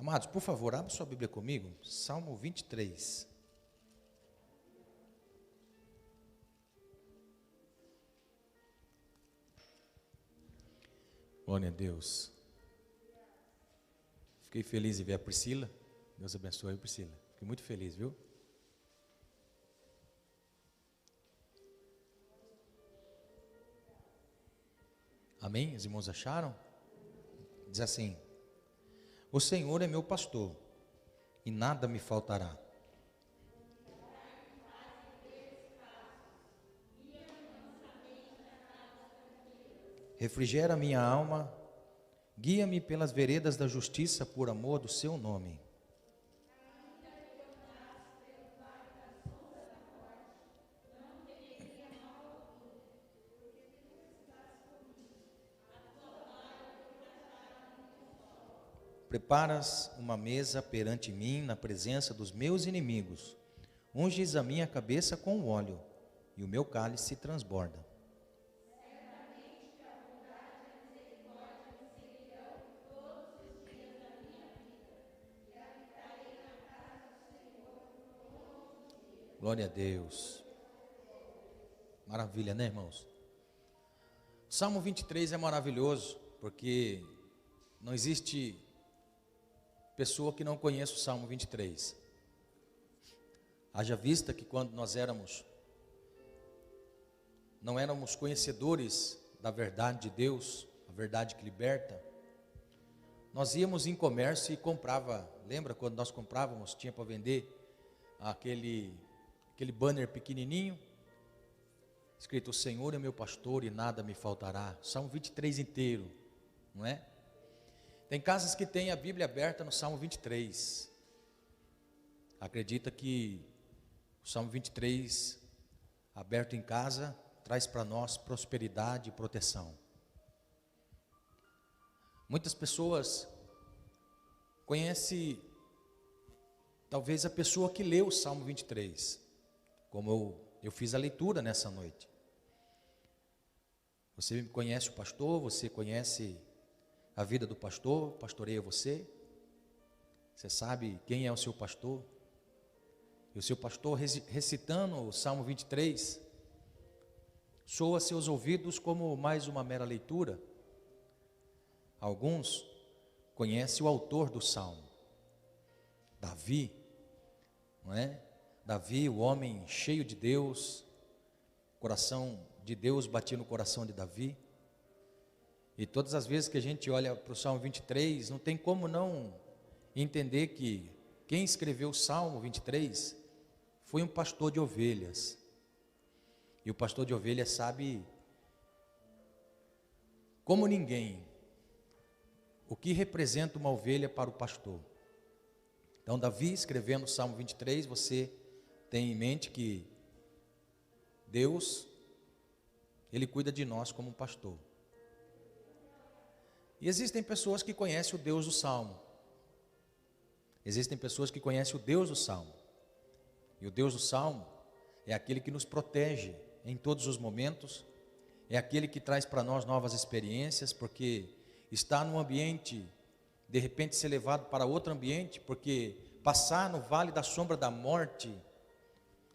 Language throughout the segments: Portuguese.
Amados, por favor, abra sua Bíblia comigo, Salmo 23. Glória a Deus. Fiquei feliz em ver a Priscila. Deus abençoe, Priscila. Fiquei muito feliz, viu? Amém? Os irmãos acharam? Diz assim: o Senhor é meu pastor, e nada me faltará. Refrigera minha alma, guia-me pelas veredas da justiça por amor do seu nome. Preparas uma mesa perante mim na presença dos meus inimigos. Unges a minha cabeça com óleo, e o meu cálice transborda. Glória a Deus. Maravilha, né, irmãos? Salmo 23 é maravilhoso, porque não existe pessoa que não conheça o Salmo 23. Haja vista que quando nós não éramos conhecedores da verdade de Deus, a verdade que liberta, nós íamos em comércio e comprava, lembra quando nós comprávamos, tinha para vender aquele banner pequenininho, escrito: o Senhor é meu pastor e nada me faltará. Salmo 23 inteiro, não é? Tem casas que têm a Bíblia aberta no Salmo 23. Acredita que o Salmo 23, aberto em casa, traz para nós prosperidade e proteção. Muitas pessoas conhecem, talvez, a pessoa que leu o Salmo 23, como eu fiz a leitura nessa noite. Você conhece o pastor, você conhece a vida do pastor, pastoreia você. Você sabe quem é o seu pastor. E o seu pastor recitando o Salmo 23, soa a seus ouvidos como mais uma mera leitura. Alguns conhecem o autor do Salmo, Davi, não é? Davi, o homem cheio de Deus, coração de Deus batia no coração de Davi. E todas as vezes que a gente olha para o Salmo 23, não tem como não entender que quem escreveu o Salmo 23 foi um pastor de ovelhas. E o pastor de ovelhas sabe, como ninguém, o que representa uma ovelha para o pastor. Então, Davi, escrevendo o Salmo 23, você tem em mente que Deus, Ele cuida de nós como um pastor. E existem pessoas que conhecem o Deus do Salmo. Existem pessoas que conhecem o Deus do Salmo. E o Deus do Salmo é aquele que nos protege em todos os momentos. É aquele que traz para nós novas experiências, porque está num ambiente, de repente ser levado para outro ambiente, porque passar no vale da sombra da morte,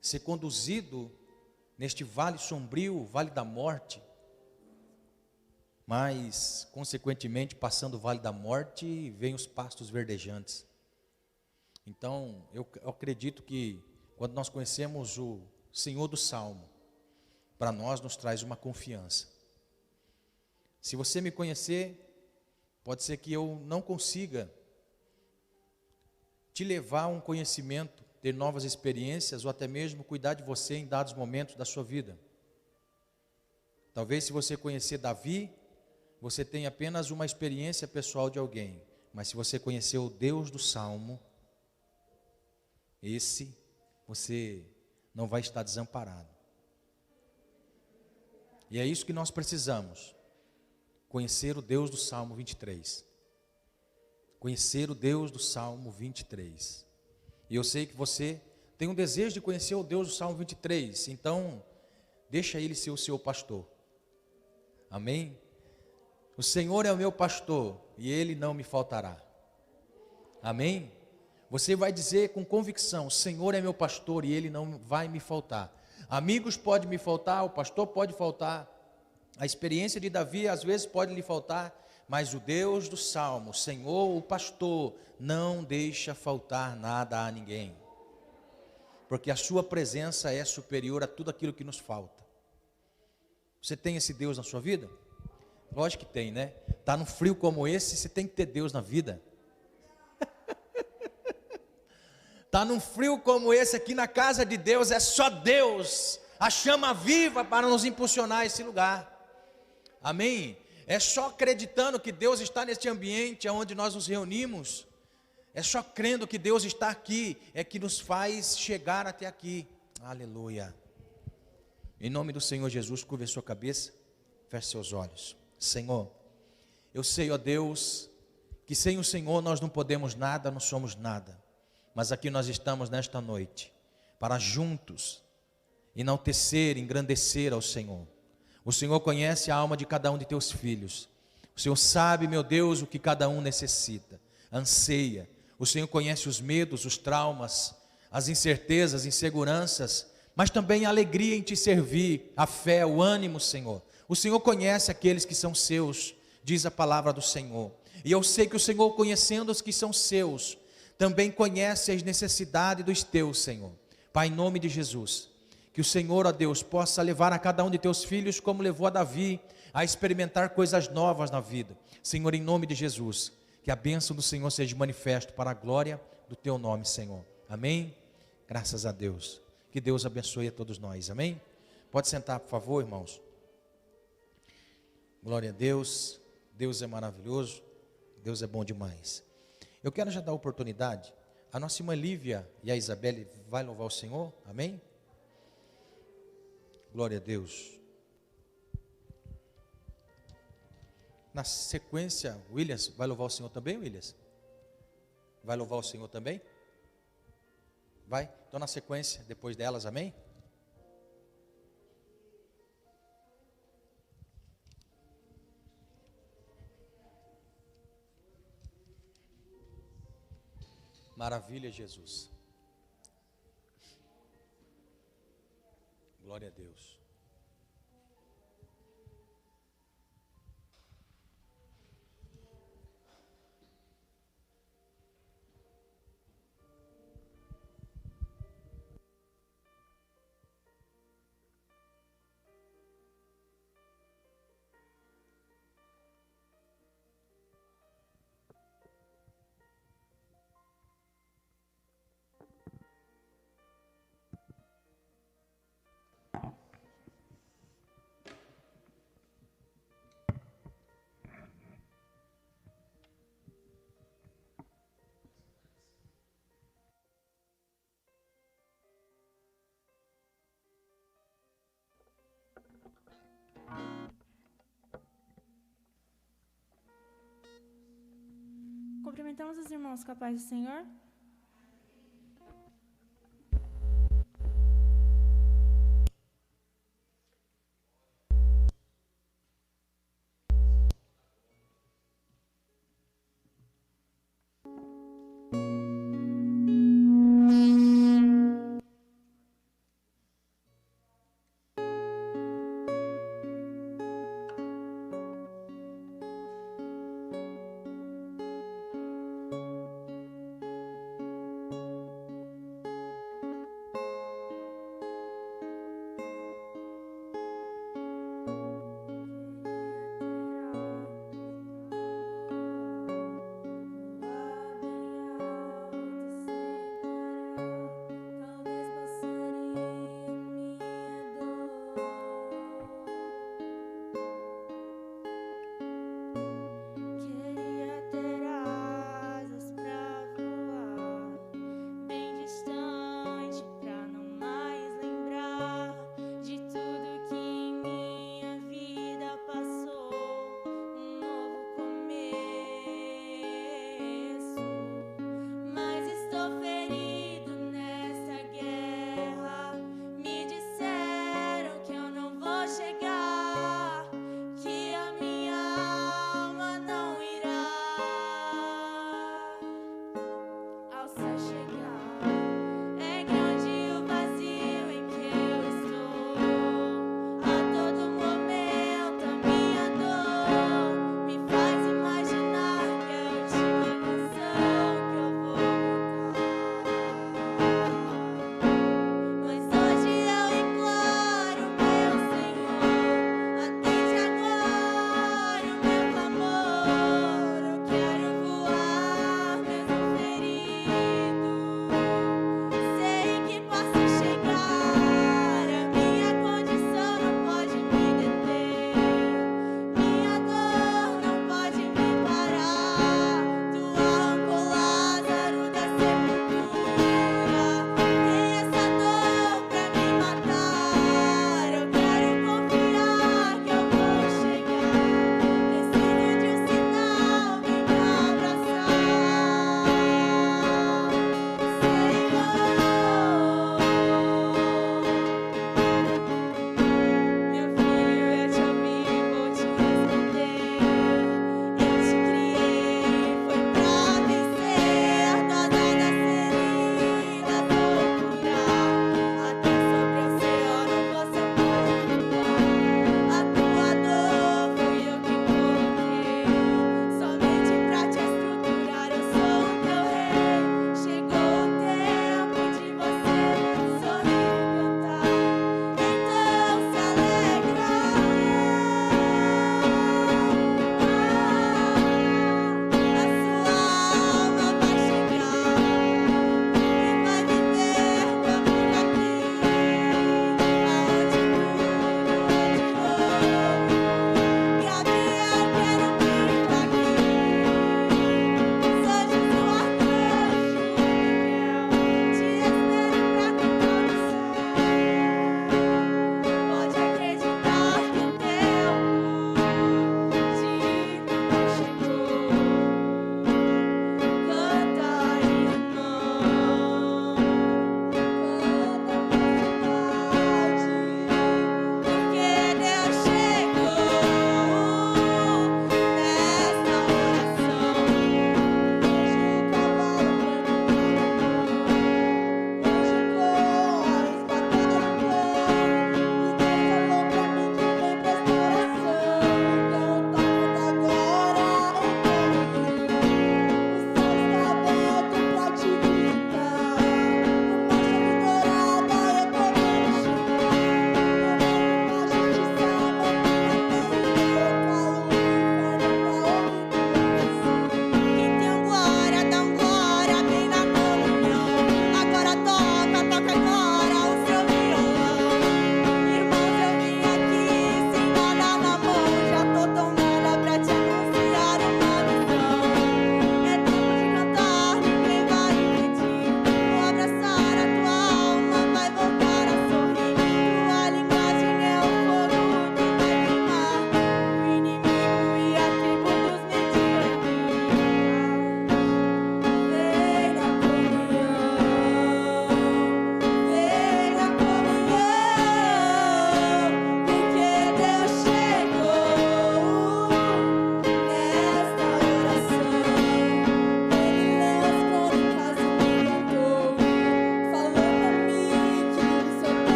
ser conduzido neste vale sombrio, vale da morte, mas, consequentemente, passando o vale da morte, vem os pastos verdejantes. Então, eu acredito que, quando nós conhecemos o Senhor do Salmo, para nós nos traz uma confiança. Se você me conhecer, pode ser que eu não consiga te levar a um conhecimento, ter novas experiências, ou até mesmo cuidar de você em dados momentos da sua vida. Talvez, se você conhecer Davi, você tem apenas uma experiência pessoal de alguém, mas se você conhecer o Deus do Salmo, esse você não vai estar desamparado. E é isso que nós precisamos, conhecer o Deus do Salmo 23. Conhecer o Deus do Salmo 23. E eu sei que você tem um desejo de conhecer o Deus do Salmo 23, então deixa Ele ser o seu pastor. Amém? O Senhor é o meu pastor e Ele não me faltará. Amém? Você vai dizer com convicção: o Senhor é meu pastor e Ele não vai me faltar. Amigos podem me faltar, o pastor pode faltar, a experiência de Davi às vezes pode lhe faltar, mas o Deus do Salmo, o Senhor, o pastor, não deixa faltar nada a ninguém, porque a sua presença é superior a tudo aquilo que nos falta. Você tem esse Deus na sua vida? Lógico que tem, né? Está num frio como esse, você tem que ter Deus na vida. Está num frio como esse aqui na casa de Deus, é só Deus, a chama viva para nos impulsionar a esse lugar. Amém? É só acreditando que Deus está neste ambiente onde nós nos reunimos, é só crendo que Deus está aqui, é que nos faz chegar até aqui. Aleluia. Em nome do Senhor Jesus, curve a sua cabeça, feche seus olhos. Senhor, eu sei, ó Deus, que sem o Senhor nós não podemos nada, não somos nada. Mas aqui nós estamos nesta noite, para juntos enaltecer, engrandecer ao Senhor. O Senhor conhece a alma de cada um de teus filhos. O Senhor sabe, meu Deus, o que cada um necessita, anseia. O Senhor conhece os medos, os traumas, as incertezas, inseguranças, mas também a alegria em te servir, a fé, o ânimo, Senhor. O Senhor conhece aqueles que são seus, diz a palavra do Senhor. E eu sei que o Senhor, conhecendo os que são seus, também conhece as necessidades dos teus, Senhor. Pai, em nome de Jesus, que o Senhor, ó Deus, possa levar a cada um de teus filhos, como levou a Davi, a experimentar coisas novas na vida. Senhor, em nome de Jesus, que a bênção do Senhor seja manifesto para a glória do teu nome, Senhor. Amém? Graças a Deus. Que Deus abençoe a todos nós. Amém? Pode sentar, por favor, irmãos. Glória a Deus. Deus é maravilhoso. Deus é bom demais. Eu quero já dar oportunidade. A nossa irmã Lívia e a Isabelle vai louvar o Senhor. Amém? Glória a Deus. Na sequência, Williams vai louvar o Senhor também, Williams? Vai louvar o Senhor também? Vai? Então na sequência, depois delas, amém? Maravilha, Jesus. Glória a Deus. Cumprimentamos os irmãos com a paz do Senhor.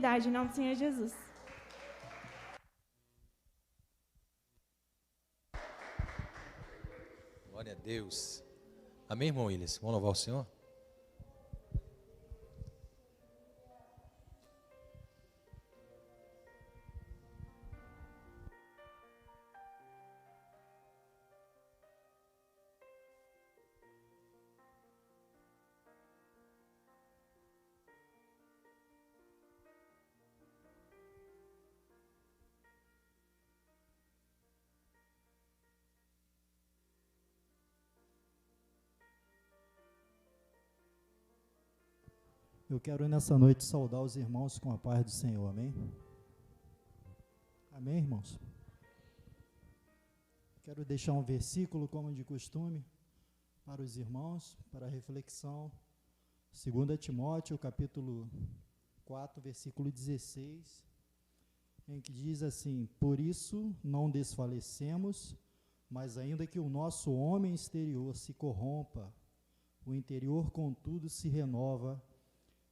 eternidade, em nome do Senhor Jesus. Glória a Deus. Amém, irmão Willis? Vamos louvar o Senhor? Eu quero nessa noite saudar os irmãos com a paz do Senhor, amém? Amém, irmãos? Quero deixar um versículo, como de costume, para os irmãos, para a reflexão. 2 Timóteo, capítulo 4, versículo 16, em que diz assim: por isso não desfalecemos, mas ainda que o nosso homem exterior se corrompa, o interior, contudo, se renova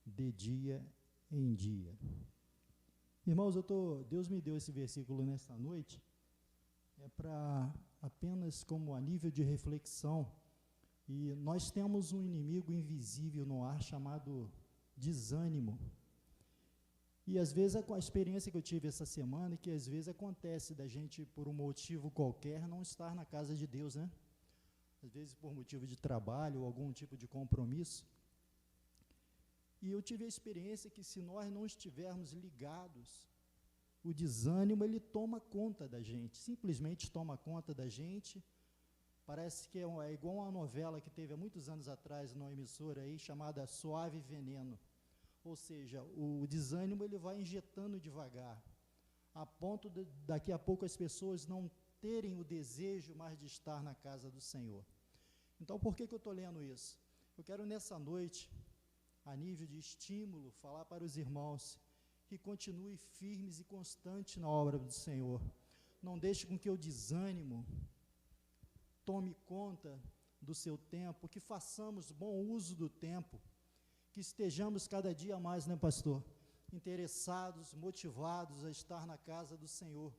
de dia em dia. Irmãos, Deus me deu esse versículo nesta noite, para apenas como a nível de reflexão, e nós temos um inimigo invisível no ar chamado desânimo, e às vezes a experiência que eu tive essa semana, que às vezes acontece da gente, por um motivo qualquer, não estar na casa de Deus, né? Às vezes por motivo de trabalho ou algum tipo de compromisso. E eu tive a experiência que, se nós não estivermos ligados, o desânimo, ele toma conta da gente, simplesmente toma conta da gente. Parece que é igual uma novela que teve há muitos anos atrás numa emissora aí, chamada Suave Veneno. Ou seja, o desânimo, ele vai injetando devagar, a ponto de daqui a pouco as pessoas não terem o desejo mais de estar na casa do Senhor. Então, por que eu estou lendo isso? Eu quero nessa noite, a nível de estímulo, falar para os irmãos que continuem firmes e constantes na obra do Senhor. Não deixe com que o desânimo tome conta do seu tempo, que façamos bom uso do tempo, que estejamos cada dia mais, né, pastor, interessados, motivados a estar na casa do Senhor,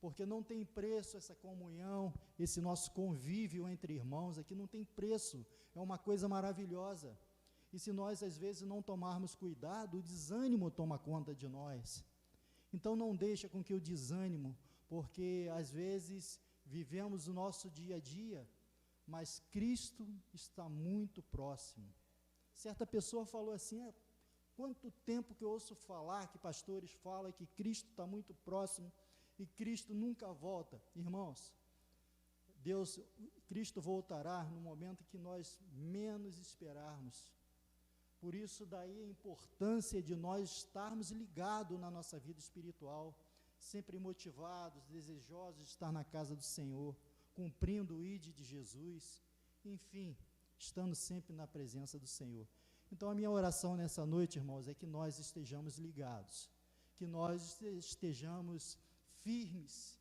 porque não tem preço essa comunhão, esse nosso convívio entre irmãos aqui, não tem preço, é uma coisa maravilhosa. E se nós, às vezes, não tomarmos cuidado, o desânimo toma conta de nós. Então, não deixa com que o desânimo, porque, às vezes, vivemos o nosso dia a dia, mas Cristo está muito próximo. Certa pessoa falou assim, quanto tempo que eu ouço falar, que pastores falam que Cristo está muito próximo e Cristo nunca volta. Irmãos, Cristo voltará no momento que nós menos esperarmos. Por isso daí a importância de nós estarmos ligados na nossa vida espiritual, sempre motivados, desejosos de estar na casa do Senhor, cumprindo o ID de Jesus, enfim, estando sempre na presença do Senhor. Então a minha oração nessa noite, irmãos, é que nós estejamos ligados, que nós estejamos firmes,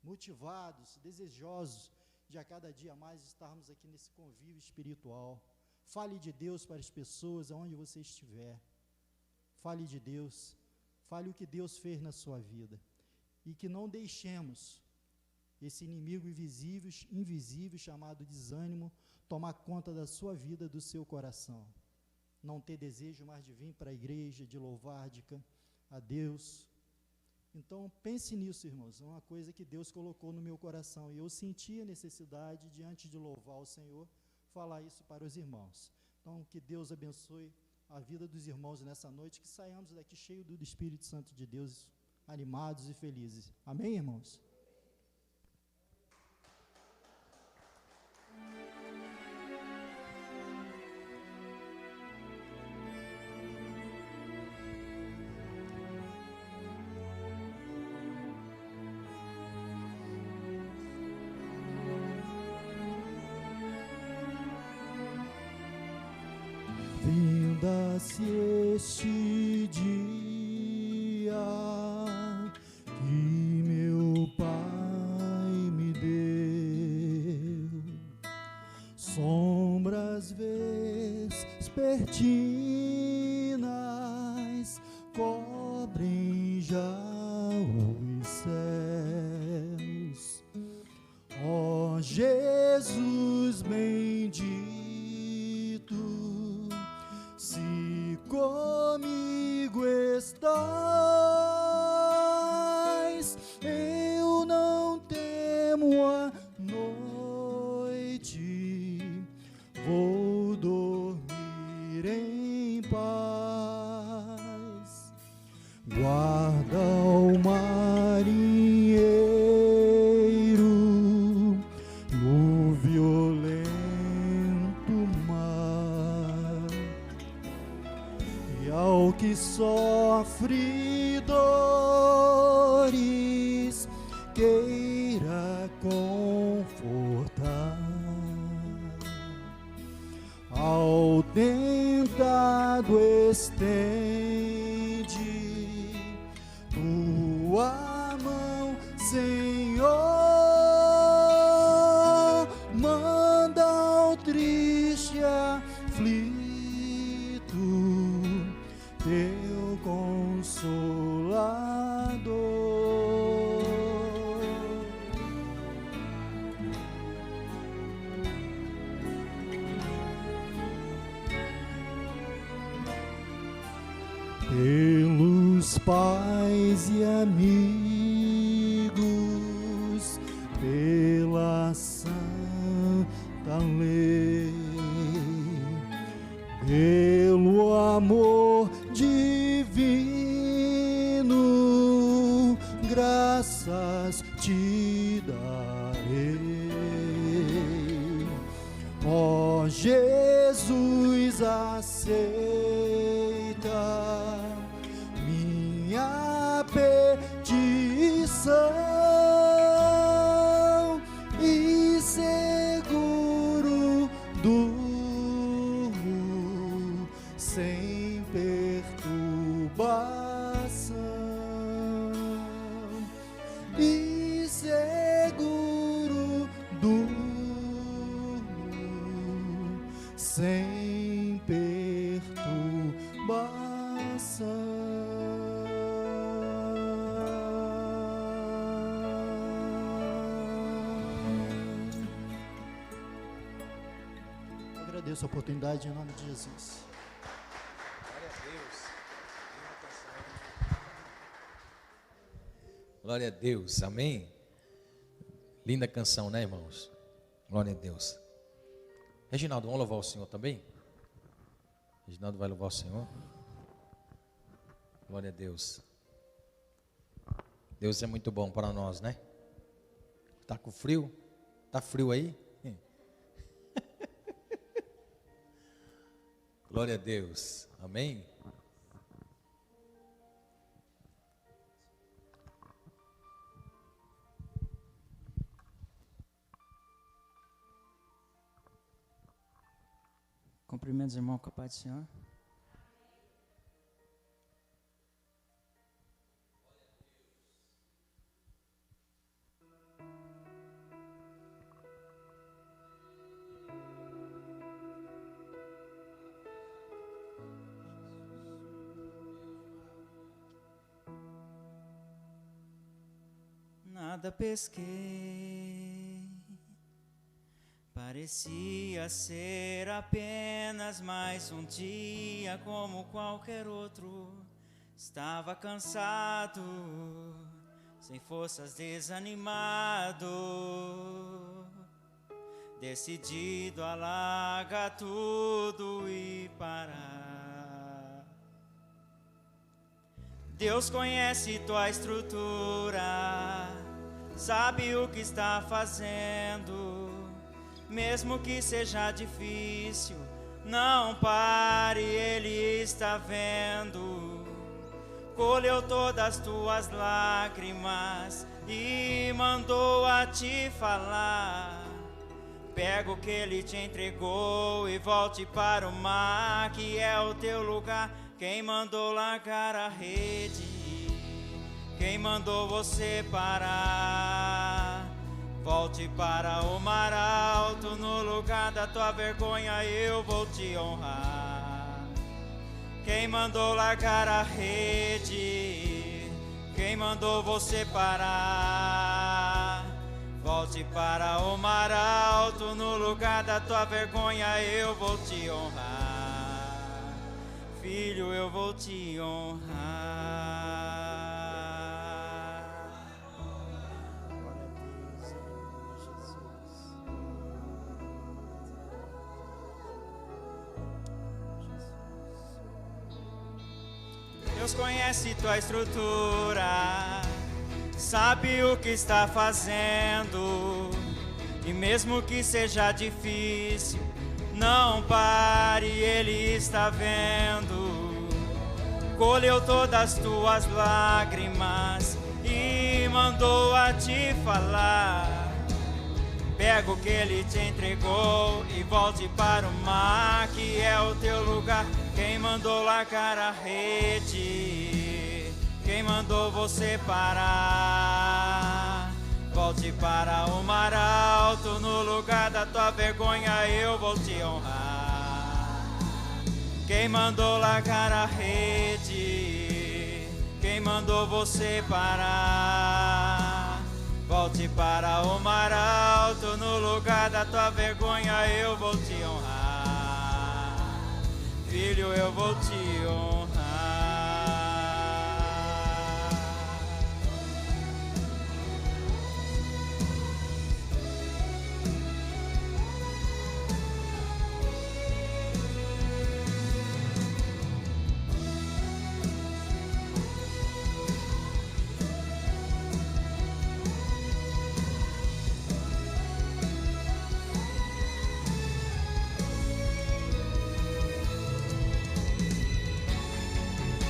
motivados, desejosos de a cada dia mais estarmos aqui nesse convívio espiritual. Fale de Deus para as pessoas, aonde você estiver. Fale de Deus, fale o que Deus fez na sua vida. E que não deixemos esse inimigo invisível chamado desânimo tomar conta da sua vida, do seu coração. Não ter desejo mais de vir para a igreja, de louvar a Deus. Então, pense nisso, irmãos, é uma coisa que Deus colocou no meu coração. E eu senti a necessidade, diante de louvar o Senhor, falar isso para os irmãos. Então, que Deus abençoe a vida dos irmãos nessa noite, que saiamos daqui cheios do Espírito Santo de Deus, animados e felizes. Amém, irmãos? Vinda-se este dia que meu Pai me deu, sombras vespertinas, os céus. Ó Jesus bendito, se comigo estás, eu não temo a noite, vou dormir em paz. Guarda o marinheiro no violento mar, e ao que sofre dores queira confortar, ao tentado estende tua mão, Senhor, manda ao triste aflito teu consolador. Pelos pais e amigos, pela santa lei, pelo amor divino, graças te darei. Ó Jesus, aceita minha petição e seguro durmo sem perturbação, e seguro durmo sem perturbação. Agradeço a oportunidade em nome de Jesus. Glória a Deus. Glória a Deus, amém? Linda canção, né, irmãos? Glória a Deus. Reginaldo, vamos louvar o Senhor também? Reginaldo vai louvar o Senhor. Glória a Deus. Deus é muito bom para nós, né? Tá com frio? Tá frio aí? Glória a Deus, amém? Cumprimentos, irmão, com a paz do Senhor. Nada pesquei, parecia ser apenas mais um dia como qualquer outro. Estava cansado, sem forças, desanimado, decidido a largar tudo e parar. Deus conhece tua estrutura, sabe o que está fazendo. Mesmo que seja difícil, não pare, Ele está vendo. Colheu todas as tuas lágrimas e mandou a te falar. Pega o que Ele te entregou e volte para o mar, que é o teu lugar. Quem mandou largar a rede? Quem mandou você parar? Volte para o mar alto, no lugar da tua vergonha eu vou te honrar. Quem mandou largar a rede? quem mandou você parar? Volte para o mar alto, no lugar da tua vergonha eu vou te honrar. Filho, eu vou te honrar. Deus conhece tua estrutura, sabe o que está fazendo, e mesmo que seja difícil, não pare, Ele está vendo. Colheu todas as tuas lágrimas e mandou a te falar. Pega o que Ele te entregou e volte para o mar, que é o teu lugar. Quem mandou largar a rede? Quem mandou você parar? Volte para o mar alto, no lugar da tua vergonha eu vou te honrar. Quem mandou largar a rede? Quem mandou você parar? Volte para o mar alto, no lugar da tua vergonha eu vou te honrar. Filho, eu vou te honrar.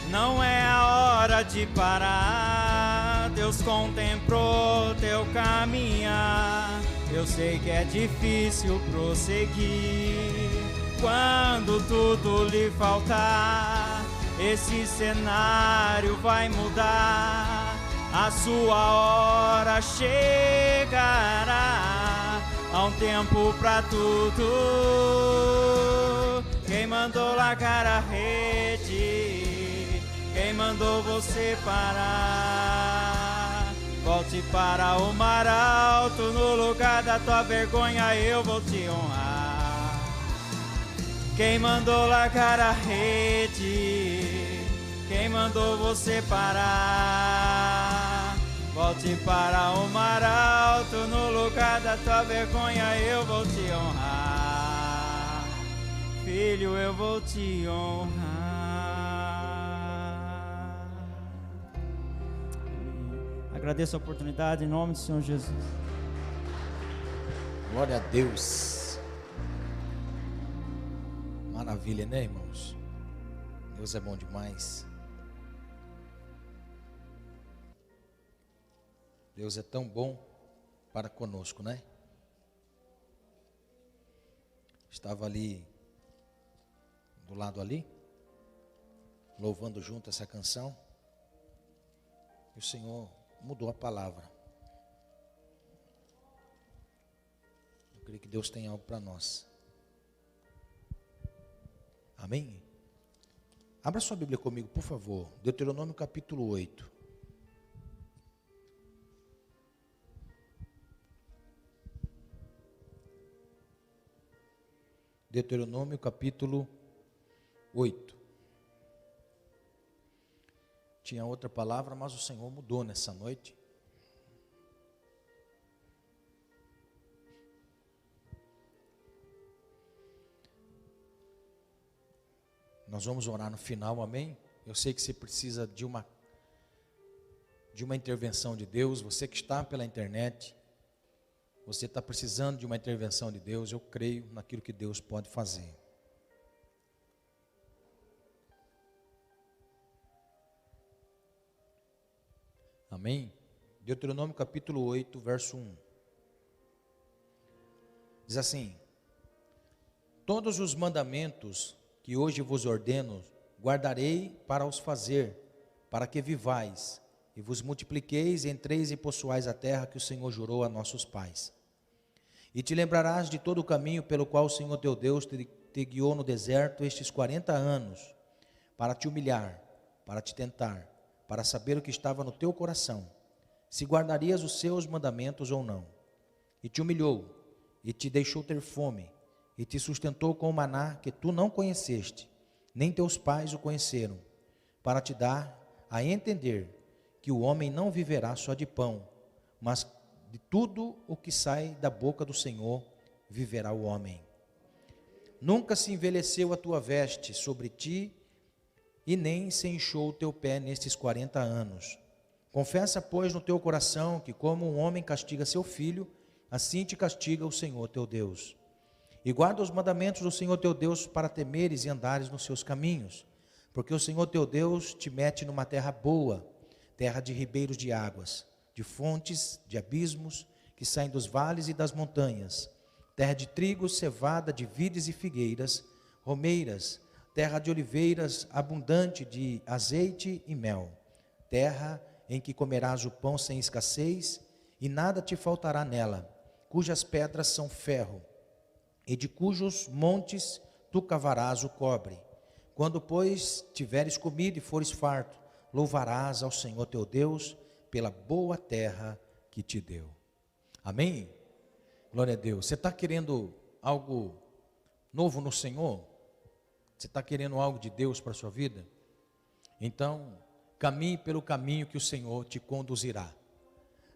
Não é a hora de parar, Deus contemplou teu caminhar. Eu sei que é difícil prosseguir quando tudo lhe faltar. Esse cenário vai mudar, a sua hora chegará. Há um tempo pra tudo. Quem mandou largar a rede? Quem mandou você parar? Volte para o mar alto, no lugar da tua vergonha eu vou te honrar. Quem mandou largar a rede? Quem mandou você parar? Volte para o mar alto, no lugar da tua vergonha eu vou te honrar. Filho, eu vou te honrar. Agradeço a oportunidade em nome do Senhor Jesus. Glória a Deus. Maravilha, né, irmãos? Deus é bom demais. Deus é tão bom para conosco, né? Estava ali, do lado ali, louvando junto essa canção, e o Senhor mudou a palavra. Eu creio que Deus tem algo para nós. Amém? Abra sua Bíblia comigo, por favor. Deuteronômio capítulo 8. Deuteronômio capítulo 8. Tinha outra palavra, mas o Senhor mudou nessa noite. Nós vamos orar no final, amém? Eu sei que você precisa de uma intervenção de Deus. Você que está pela internet, você está precisando de uma intervenção de Deus. Eu creio naquilo que Deus pode fazer. Amém? Deuteronômio capítulo 8, verso 1. Diz assim: todos os mandamentos que hoje vos ordeno, guardarei para os fazer, para que vivais, e vos multipliqueis, entreis e possuais a terra que o Senhor jurou a nossos pais. E te lembrarás de todo o caminho pelo qual o Senhor teu Deus te guiou no deserto estes 40 anos, para te humilhar, para te tentar, para saber o que estava no teu coração, se guardarias os seus mandamentos ou não. E te humilhou, e te deixou ter fome, e te sustentou com o maná que tu não conheceste, nem teus pais o conheceram, para te dar a entender que o homem não viverá só de pão, mas de tudo o que sai da boca do Senhor viverá o homem. Nunca se envelheceu a tua veste sobre ti, e nem se inchou o teu pé nestes 40 anos. Confessa, pois, no teu coração que como um homem castiga seu filho, assim te castiga o Senhor teu Deus. E guarda os mandamentos do Senhor teu Deus para temeres e andares nos seus caminhos, porque o Senhor teu Deus te mete numa terra boa, terra de ribeiros de águas, de fontes, de abismos, que saem dos vales e das montanhas, terra de trigo, cevada, de vides e figueiras, romeiras, terra de oliveiras, abundante de azeite e mel, terra em que comerás o pão sem escassez, e nada te faltará nela, cujas pedras são ferro, e de cujos montes tu cavarás o cobre. Quando, pois, tiveres comido e fores farto, louvarás ao Senhor teu Deus pela boa terra que te deu. Amém? Glória a Deus. Você está querendo algo novo no Senhor? Você está querendo algo de Deus para a sua vida? Então, caminhe pelo caminho que o Senhor te conduzirá.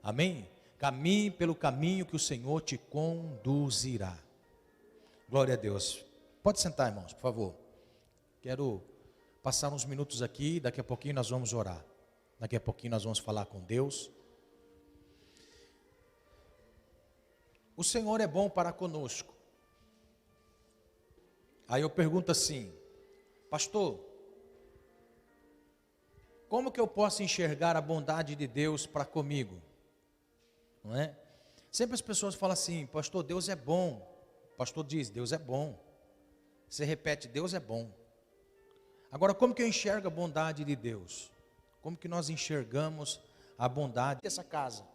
Amém? Caminhe pelo caminho que o Senhor te conduzirá. Glória a Deus. Pode sentar, irmãos, por favor. Quero passar uns minutos aqui, daqui a pouquinho nós vamos orar. Daqui a pouquinho nós vamos falar com Deus. O Senhor é bom para conosco. Aí eu pergunto assim, pastor, como que eu posso enxergar a bondade de Deus para comigo? Não é? Sempre as pessoas falam assim, pastor, Deus é bom. O pastor diz, Deus é bom. Você repete, Deus é bom. Agora, como que eu enxergo a bondade de Deus? Como que nós enxergamos a bondade dessa casa?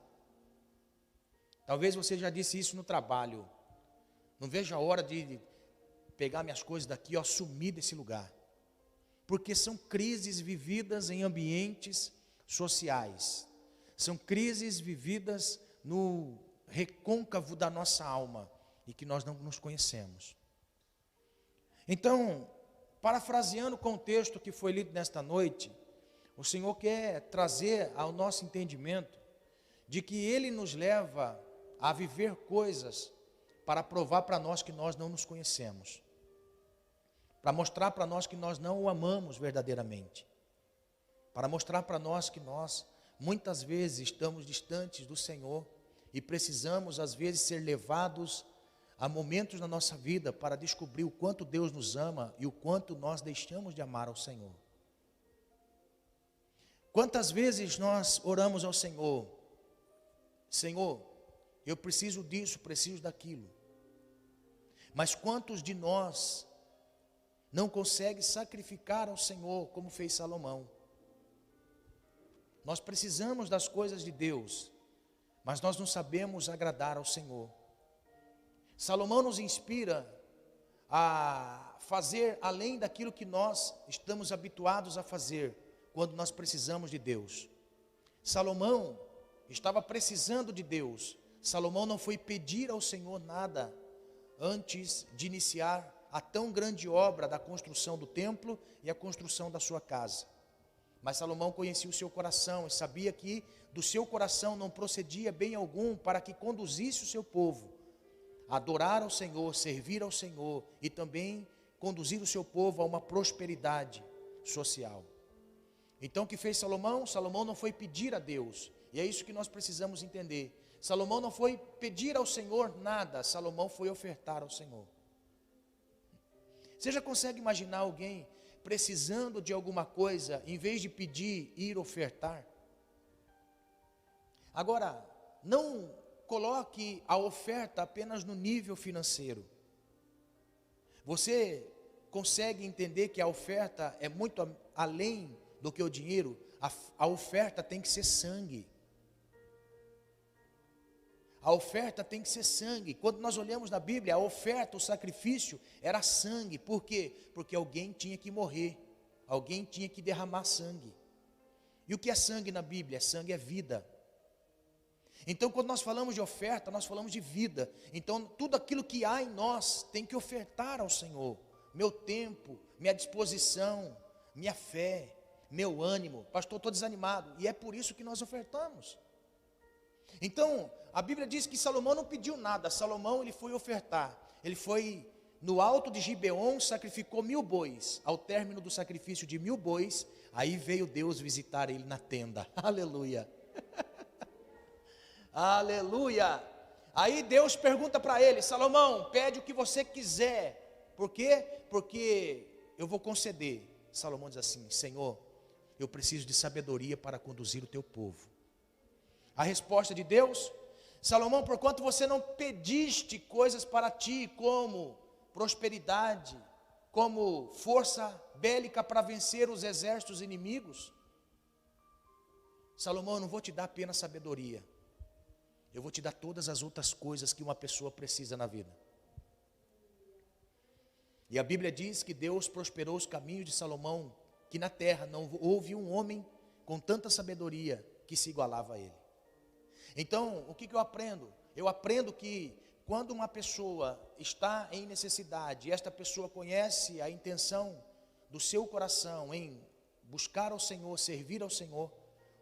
Talvez você já disse isso no trabalho. Não vejo a hora de pegar minhas coisas daqui e sumir desse lugar. Porque são crises vividas em ambientes sociais. São crises vividas no recôncavo da nossa alma e que nós não nos conhecemos. Então, parafraseando o contexto que foi lido nesta noite, o Senhor quer trazer ao nosso entendimento de que Ele nos leva a viver coisas para provar para nós que nós não nos conhecemos, para mostrar para nós que nós não o amamos verdadeiramente, para mostrar para nós que nós muitas vezes estamos distantes do Senhor e precisamos às vezes ser levados a momentos na nossa vida para descobrir o quanto Deus nos ama e o quanto nós deixamos de amar ao Senhor. Quantas vezes nós oramos ao Senhor, Senhor, eu preciso disso, preciso daquilo. Mas quantos de nós não conseguem sacrificar ao Senhor como fez Salomão? Nós precisamos das coisas de Deus, mas nós não sabemos agradar ao Senhor. Salomão nos inspira a fazer além daquilo que nós estamos habituados a fazer quando nós precisamos de Deus. Salomão estava precisando de Deus. Salomão não foi pedir ao Senhor nada antes de iniciar a tão grande obra da construção do templo e a construção da sua casa. Mas Salomão conhecia o seu coração e sabia que do seu coração não procedia bem algum para que conduzisse o seu povo a adorar ao Senhor, servir ao Senhor e também conduzir o seu povo a uma prosperidade social. Então o que fez Salomão? Salomão não foi pedir a Deus, e é isso que nós precisamos entender. Salomão não foi pedir ao Senhor nada, Salomão foi ofertar ao Senhor. Você já consegue imaginar alguém precisando de alguma coisa, em vez de pedir, ir ofertar? Agora, não coloque a oferta apenas no nível financeiro. Você consegue entender que a oferta é muito além do que o dinheiro? A oferta tem que ser sangue. A oferta tem que ser sangue. Quando nós olhamos na Bíblia, a oferta, o sacrifício era sangue. Por quê? Porque alguém tinha que morrer, alguém tinha que derramar sangue. E o que é sangue na Bíblia? Sangue é vida. Então, quando nós falamos de oferta, nós falamos de vida. Então, tudo aquilo que há em nós tem que ofertar ao Senhor. Meu tempo, minha disposição, minha fé, meu ânimo. Pastor, estou desanimado. E é por isso que nós ofertamos. Então, a Bíblia diz que Salomão não pediu nada. Salomão, ele foi ofertar. Ele foi no alto de Gibeon, sacrificou 1000 bois. Ao término do sacrifício de 1000 bois, aí veio Deus visitar ele na tenda. Aleluia. Aleluia. Aí Deus pergunta para ele: Salomão, pede o que você quiser. Por quê? Porque eu vou conceder. Salomão diz assim: Senhor, eu preciso de sabedoria para conduzir o teu povo. A resposta de Deus: Salomão, porquanto você não pediste coisas para ti, como prosperidade, como força bélica para vencer os exércitos inimigos. Salomão, eu não vou te dar apenas sabedoria, eu vou te dar todas as outras coisas que uma pessoa precisa na vida. E a Bíblia diz que Deus prosperou os caminhos de Salomão, que na terra não houve um homem com tanta sabedoria que se igualava a ele. Então, o que eu aprendo? Eu aprendo que quando uma pessoa está em necessidade, e esta pessoa conhece a intenção do seu coração em buscar ao Senhor, servir ao Senhor,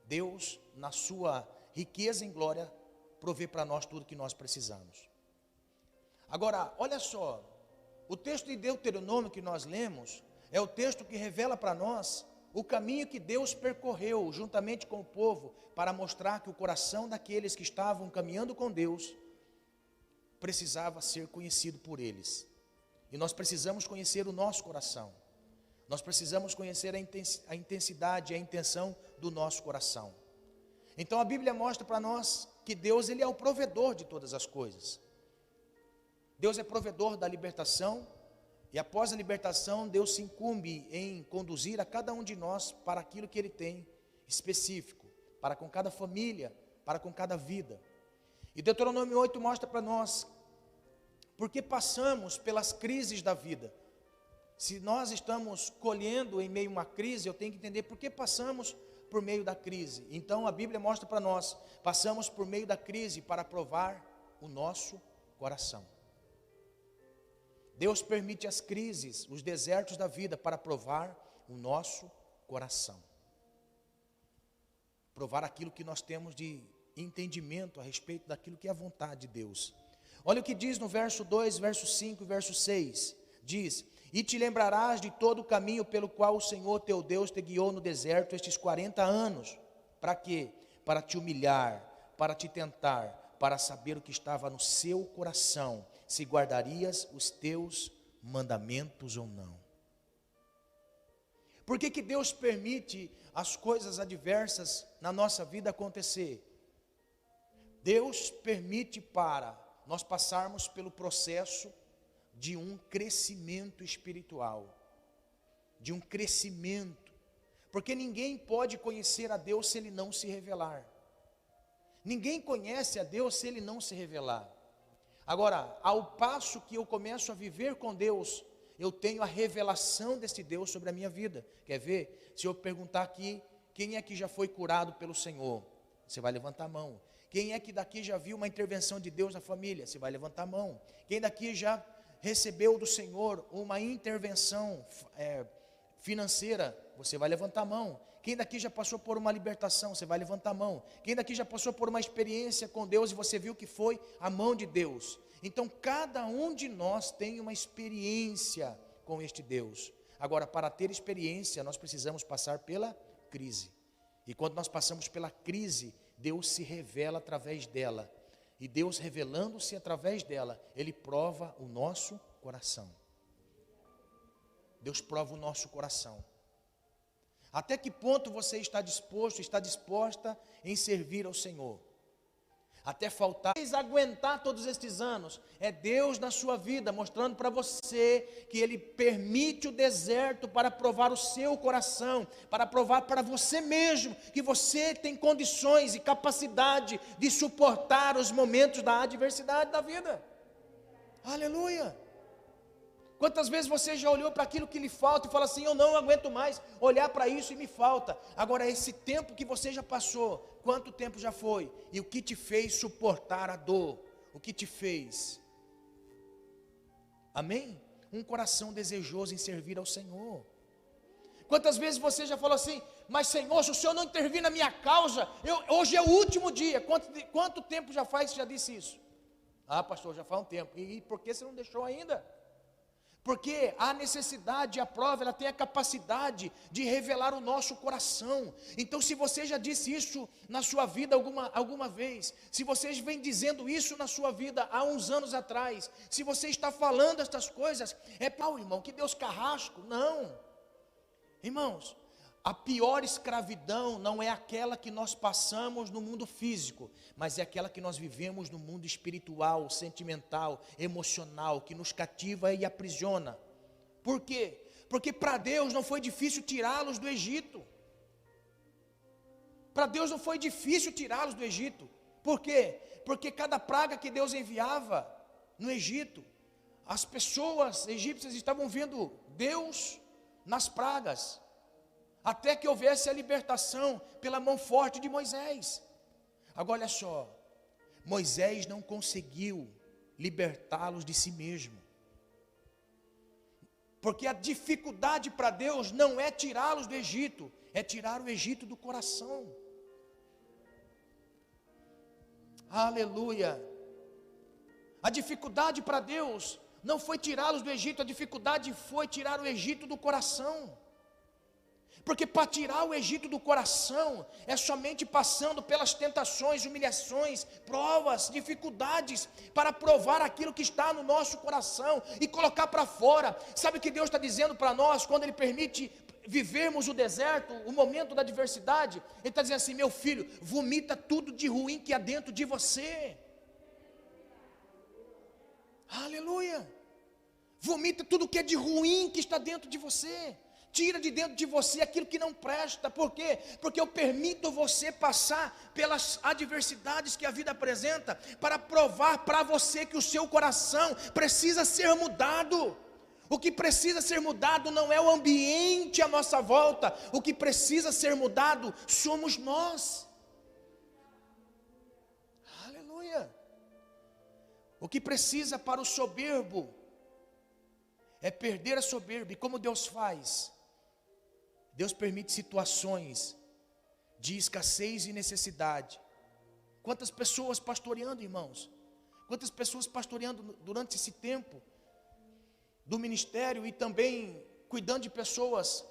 Deus, na sua riqueza em glória, provê para nós tudo que nós precisamos. Agora, olha só, o texto de Deuteronômio que nós lemos é o texto que revela para nós o caminho que Deus percorreu juntamente com o povo para mostrar que o coração daqueles que estavam caminhando com Deus precisava ser conhecido por eles. E nós precisamos conhecer o nosso coração. Nós precisamos conhecer a intensidade e a intenção do nosso coração. Então a Bíblia mostra para nós que Deus, ele é o provedor de todas as coisas. Deus é provedor da libertação, e após a libertação, Deus se incumbe em conduzir a cada um de nós para aquilo que Ele tem específico, para com cada família, para com cada vida. E Deuteronômio 8 mostra para nós, porque passamos pelas crises da vida. Se nós estamos colhendo em meio a uma crise, eu tenho que entender por que passamos por meio da crise. Então a Bíblia mostra para nós, passamos por meio da crise para provar o nosso coração. Deus permite as crises, os desertos da vida para provar o nosso coração. Provar aquilo que nós temos de entendimento a respeito daquilo que é a vontade de Deus. Olha o que diz no verso 2, verso 5 e verso 6. Diz: e te lembrarás de todo o caminho pelo qual o Senhor teu Deus te guiou no deserto estes 40 anos. Para quê? Para te humilhar, para te tentar, para saber o que estava no seu coração, se guardarias os teus mandamentos ou não. Por que Deus permite as coisas adversas na nossa vida acontecer? Deus permite para nós passarmos pelo processo de um crescimento espiritual, de um crescimento, porque ninguém pode conhecer a Deus se Ele não se revelar. Ninguém conhece a Deus se Ele não se revelar. Agora, ao passo que eu começo a viver com Deus, eu tenho a revelação desse Deus sobre a minha vida. Quer ver? Se eu perguntar aqui, quem é que já foi curado pelo Senhor? Você vai levantar a mão. Quem é que daqui já viu uma intervenção de Deus na família? Você vai levantar a mão. Quem daqui já recebeu do Senhor uma intervenção financeira? Você vai levantar a mão. Quem daqui já passou por uma libertação? Você vai levantar a mão. Quem daqui já passou por uma experiência com Deus e você viu que foi a mão de Deus? Então cada um de nós tem uma experiência com este Deus. Agora, para ter experiência, nós precisamos passar pela crise. E quando nós passamos pela crise, Deus se revela através dela. E Deus, revelando-se através dela, Ele prova o nosso coração. Deus prova o nosso coração. Até que ponto você está disposto, está disposta em servir ao Senhor? Até faltar, aguentar todos estes anos, é Deus na sua vida, mostrando para você que Ele permite o deserto para provar o seu coração, para provar para você mesmo, que você tem condições e capacidade de suportar os momentos da adversidade da vida. Aleluia! Quantas vezes você já olhou para aquilo que lhe falta e fala assim, eu não aguento mais olhar para isso e me falta. Agora, esse tempo que você já passou, quanto tempo já foi? E o que te fez suportar a dor? O que te fez? Amém? Um coração desejoso em servir ao Senhor. Quantas vezes você já falou assim, mas Senhor, se o Senhor não intervir na minha causa, hoje é o último dia. Quanto tempo já faz que você já disse isso? Ah, pastor, já faz um tempo. E por que você não deixou ainda? Porque a necessidade, a prova, ela tem a capacidade de revelar o nosso coração. Então, se você já disse isso na sua vida alguma vez, se você vem dizendo isso na sua vida há uns anos atrás, se você está falando estas coisas, é pau, irmão, que Deus carrasco. Não, irmãos, a pior escravidão não é aquela que nós passamos no mundo físico, mas é aquela que nós vivemos no mundo espiritual, sentimental, emocional, que nos cativa e aprisiona. Por quê? Porque para Deus não foi difícil tirá-los do Egito. Para Deus não foi difícil tirá-los do Egito. Por quê? Porque cada praga que Deus enviava no Egito, as pessoas egípcias estavam vendo Deus nas pragas, até que houvesse a libertação pela mão forte de Moisés. Agora olha só, Moisés não conseguiu libertá-los de si mesmo, porque a dificuldade para Deus não é tirá-los do Egito, é tirar o Egito do coração. Aleluia. A dificuldade para Deus não foi tirá-los do Egito, a dificuldade foi tirar o Egito do coração. Porque para tirar o Egito do coração, é somente passando pelas tentações, humilhações, provas, dificuldades, para provar aquilo que está no nosso coração e colocar para fora. Sabe o que Deus está dizendo para nós, quando Ele permite vivermos o deserto, o momento da adversidade? Ele está dizendo assim, meu filho, vomita tudo de ruim que há dentro de você. Aleluia. Vomita tudo que é de ruim que está dentro de você. Tira de dentro de você aquilo que não presta. Por quê? Porque eu permito você passar pelas adversidades que a vida apresenta, para provar para você que o seu coração precisa ser mudado. O que precisa ser mudado não é o ambiente à nossa volta. O que precisa ser mudado somos nós. Aleluia. O que precisa para o soberbo é perder a soberba. E como Deus faz? Deus permite situações de escassez e necessidade. Quantas pessoas pastoreando, irmãos? Quantas pessoas pastoreando durante esse tempo do ministério e também cuidando de pessoas,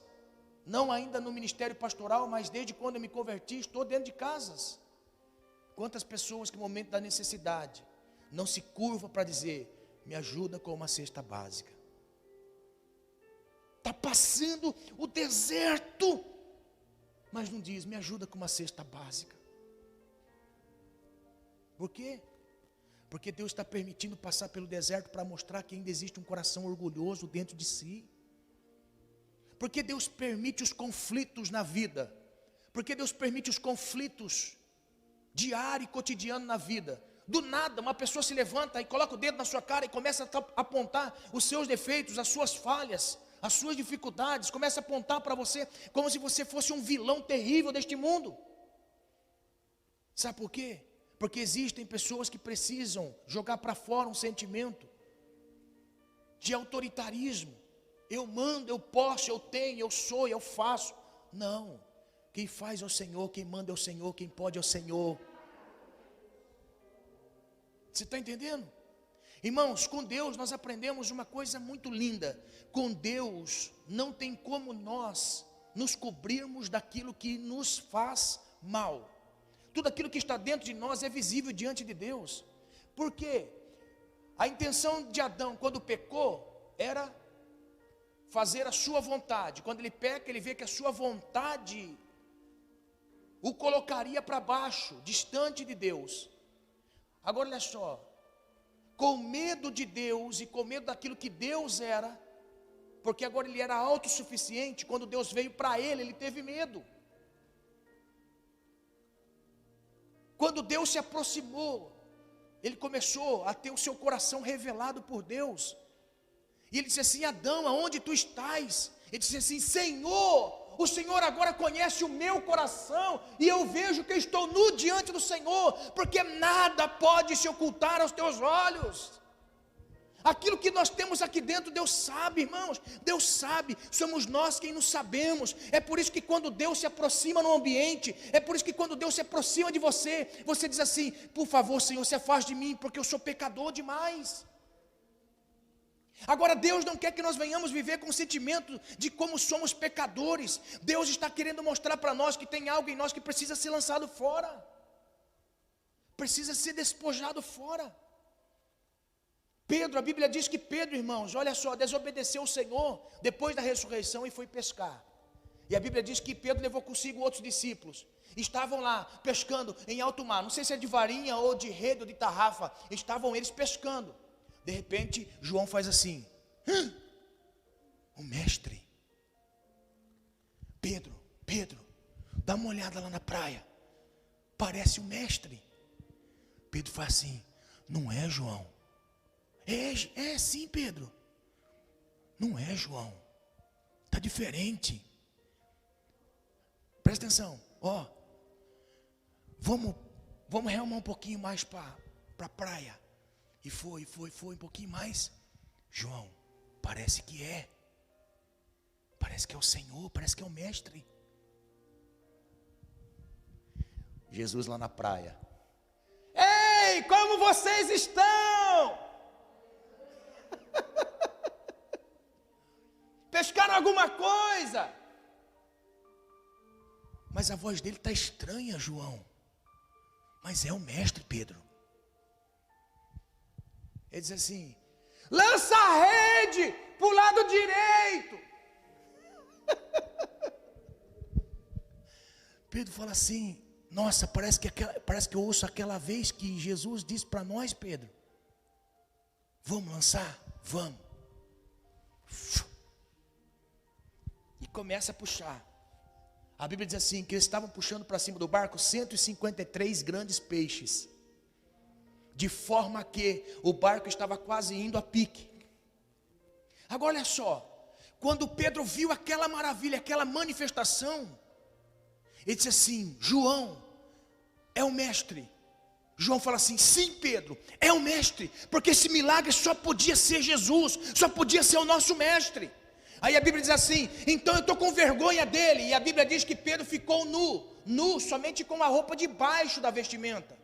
não ainda no ministério pastoral, mas desde quando eu me converti, estou dentro de casas. Quantas pessoas que no momento da necessidade não se curva para dizer, me ajuda com uma cesta básica. Está passando o deserto, mas não diz, me ajuda com uma cesta básica. Por quê? Porque Deus está permitindo passar pelo deserto para mostrar que ainda existe um coração orgulhoso dentro de si. Porque Deus permite os conflitos na vida. Porque Deus permite os conflitos diário e cotidiano na vida. Do nada, uma pessoa se levanta e coloca o dedo na sua cara e começa a apontar os seus defeitos, as suas falhas, as suas dificuldades, começa a apontar para você como se você fosse um vilão terrível deste mundo. Sabe por quê? Porque existem pessoas que precisam jogar para fora um sentimento de autoritarismo. Eu mando, eu posso, eu tenho, eu sou, eu faço. Não, quem faz é o Senhor, quem manda é o Senhor, quem pode é o Senhor. Você está entendendo? Irmãos, com Deus nós aprendemos uma coisa muito linda. Com Deus não tem como nós nos cobrirmos daquilo que nos faz mal. Tudo aquilo que está dentro de nós é visível diante de Deus. Por quê? A intenção de Adão quando pecou era fazer a sua vontade. Quando ele peca, ele vê que a sua vontade o colocaria para baixo, distante de Deus. Agora olha só, com medo de Deus e com medo daquilo que Deus era, porque agora ele era autossuficiente, quando Deus veio para ele, ele teve medo. Quando Deus se aproximou, ele começou a ter o seu coração revelado por Deus. E ele disse assim: Adão, aonde tu estás? Ele disse assim: Senhor, o Senhor agora conhece o meu coração, e eu vejo que eu estou nu diante do Senhor, porque nada pode se ocultar aos teus olhos. Aquilo que nós temos aqui dentro, Deus sabe, irmãos, Deus sabe, somos nós quem não sabemos. É por isso que quando Deus se aproxima no ambiente, é por isso que quando Deus se aproxima de você, você diz assim: por favor, Senhor, se afaste de mim, porque eu sou pecador demais. Agora, Deus não quer que nós venhamos viver com o sentimento de como somos pecadores. Deus está querendo mostrar para nós que tem algo em nós que precisa ser lançado fora, precisa ser despojado fora. Pedro, a Bíblia diz que Pedro, irmãos, olha só, desobedeceu o Senhor depois da ressurreição e foi pescar. E a Bíblia diz que Pedro levou consigo outros discípulos. Estavam lá pescando em alto mar, não sei se é de varinha ou de rede ou de tarrafa. Estavam eles pescando. De repente, João faz assim: o mestre. Pedro, dá uma olhada lá na praia, parece o mestre. Pedro faz assim: não é, João? É sim, Pedro. Não é, João, está diferente. Presta atenção, ó, vamos remar um pouquinho mais para a praia. E foi um pouquinho mais. João, parece que é o Senhor, parece que é o mestre. Jesus lá na praia: ei, como vocês estão? Pescaram alguma coisa? Mas a voz dele está estranha, João. Mas é o mestre, Pedro. Ele diz assim: lança a rede para o lado direito. Pedro fala assim: nossa, parece que eu ouço aquela vez que Jesus disse para nós, Pedro: vamos lançar? Vamos. E começa a puxar. A Bíblia diz assim, que eles estavam puxando para cima do barco 153 grandes peixes, de forma que o barco estava quase indo a pique. Agora olha só, quando Pedro viu aquela maravilha, aquela manifestação, ele disse assim: João, é o mestre. João fala assim: sim, Pedro, é o mestre, porque esse milagre só podia ser Jesus, só podia ser o nosso mestre. Aí a Bíblia diz assim: então eu estou com vergonha dele. E a Bíblia diz que Pedro ficou nu, somente com a roupa debaixo da vestimenta,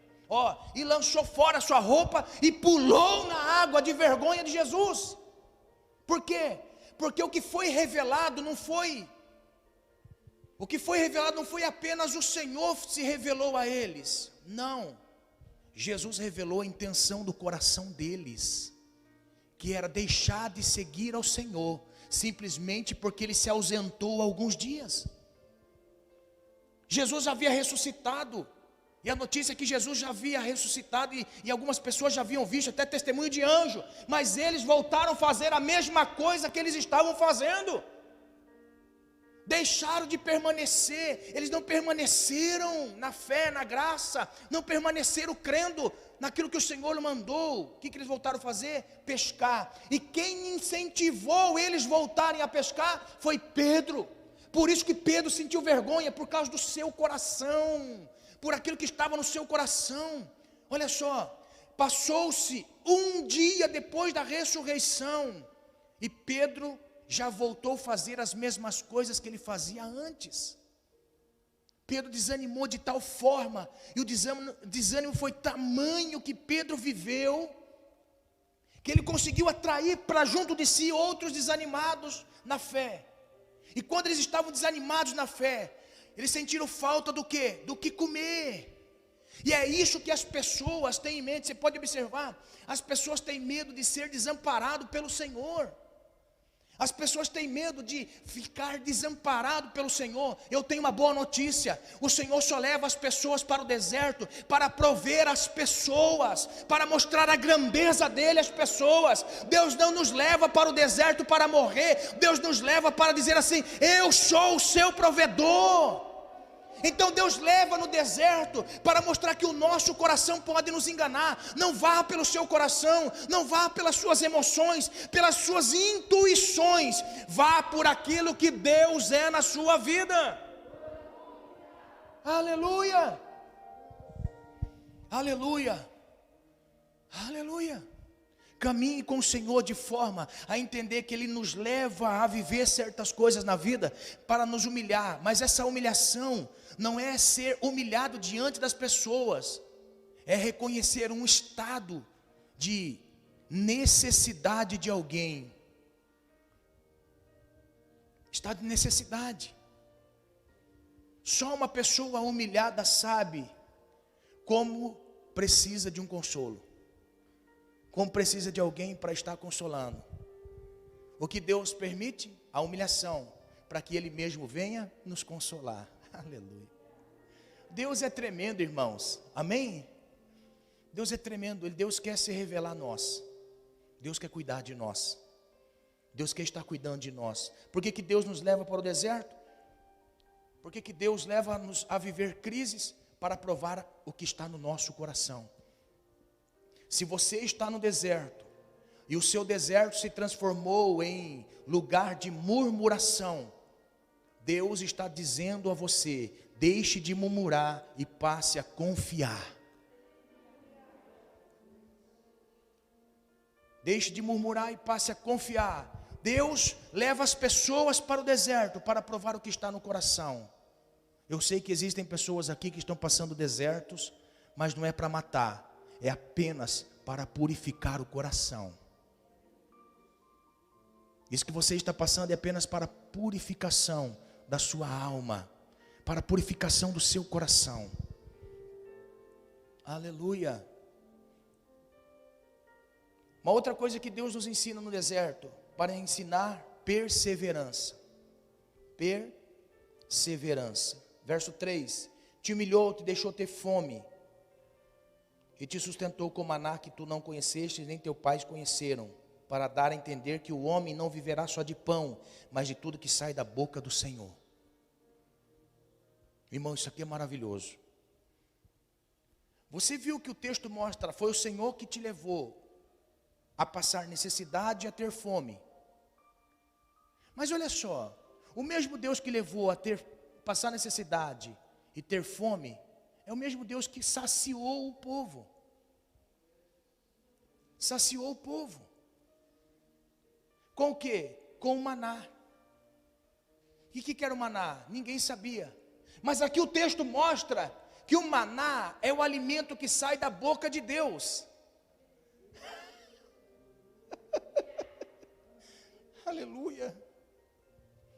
e lançou fora a sua roupa e pulou na água de vergonha de Jesus. Por quê? Porque o que foi revelado não foi apenas o Senhor se revelou a eles, não. Jesus revelou a intenção do coração deles, que era deixar de seguir ao Senhor, simplesmente porque ele se ausentou alguns dias. Jesus já havia ressuscitado, e a notícia é que Jesus já havia ressuscitado, e algumas pessoas já haviam visto, até testemunho de anjo, mas eles voltaram a fazer a mesma coisa que eles estavam fazendo. Deixaram de permanecer, eles não permaneceram na fé, na graça, não permaneceram crendo naquilo que o Senhor mandou. O que eles voltaram a fazer? Pescar. E quem incentivou eles voltarem a pescar foi Pedro. Por isso que Pedro sentiu vergonha, por causa do seu coração, por aquilo que estava no seu coração. Olha só, passou-se um dia depois da ressurreição, e Pedro já voltou a fazer as mesmas coisas que ele fazia antes. Pedro desanimou de tal forma, e o desânimo foi tamanho que Pedro viveu, que ele conseguiu atrair para junto de si outros desanimados na fé. E quando eles estavam desanimados na fé, eles sentiram falta do quê? Do que comer. E é isso que as pessoas têm em mente. Você pode observar, as pessoas têm medo de ser desamparado pelo Senhor. As pessoas têm medo de ficar desamparado pelo Senhor. Eu tenho uma boa notícia: o Senhor só leva as pessoas para o deserto para prover as pessoas, para mostrar a grandeza dele às pessoas. Deus não nos leva para o deserto para morrer. Deus nos leva para dizer assim: eu sou o seu provedor. Então Deus leva no deserto para mostrar que o nosso coração pode nos enganar. Não vá pelo seu coração, não vá pelas suas emoções, pelas suas intuições. Vá por aquilo que Deus é na sua vida. Aleluia, aleluia, aleluia. Caminhe com o Senhor de forma a entender que Ele nos leva a viver certas coisas na vida para nos humilhar. Mas essa humilhação não é ser humilhado diante das pessoas, é reconhecer um estado de necessidade de alguém. Estado de necessidade. Só uma pessoa humilhada sabe como precisa de um consolo, como precisa de alguém para estar consolando. O que Deus permite? A humilhação, para que Ele mesmo venha nos consolar. Aleluia. Deus é tremendo, irmãos. Amém? Deus é tremendo. Deus quer se revelar a nós. Deus quer cuidar de nós. Deus quer estar cuidando de nós. Por que Deus nos leva para o deserto? Por que Deus leva-nos a viver crises? Para provar o que está no nosso coração. Se você está no deserto, e o seu deserto se transformou em lugar de murmuração, Deus está dizendo a você: deixe de murmurar e passe a confiar. Deixe de murmurar e passe a confiar. Deus leva as pessoas para o deserto para provar o que está no coração. Eu sei que existem pessoas aqui que estão passando desertos, mas não é para matar, é apenas para purificar o coração. Isso que você está passando é apenas para purificação da sua alma, para purificação do seu coração. Aleluia. Uma outra coisa que Deus nos ensina no deserto, para ensinar perseverança. Perseverança. Verso 3: te humilhou, te deixou ter fome, e te sustentou com maná que tu não conheceste, nem teus pais conheceram, para dar a entender que o homem não viverá só de pão, mas de tudo que sai da boca do Senhor. Irmão, isso aqui é maravilhoso. Você viu que o texto mostra, foi o Senhor que te levou a passar necessidade e a ter fome. Mas olha só, o mesmo Deus que levou a passar necessidade e ter fome, é o mesmo Deus que saciou o povo. Saciou o povo. Com o quê? Com o maná. E o que era o maná? Ninguém sabia. Mas aqui o texto mostra que o maná é o alimento que sai da boca de Deus. Aleluia.